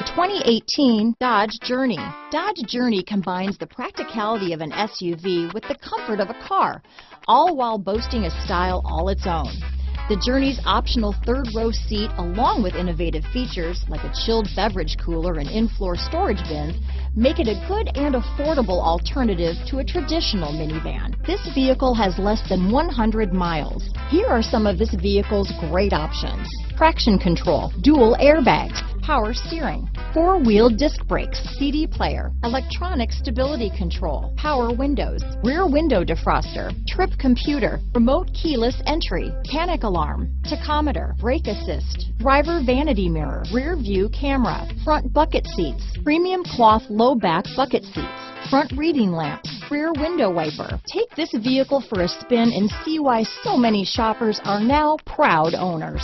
The 2018 Dodge Journey. Dodge Journey combines the practicality of an SUV with the comfort of a car, all while boasting a style all its own. The Journey's optional third-row seat, along with innovative features like a chilled beverage cooler and in-floor storage bins, make it a good and affordable alternative to a traditional minivan. This vehicle has less than 100 miles. Here are some of this vehicle's great options: traction control, dual airbags, power steering, four-wheel disc brakes, CD player, electronic stability control, power windows, rear window defroster, trip computer, remote keyless entry, panic alarm, tachometer, brake assist, driver vanity mirror, rear view camera, front bucket seats, premium cloth low back bucket seats, front reading lamps, rear window wiper. Take this vehicle for a spin and see why so many shoppers are now proud owners.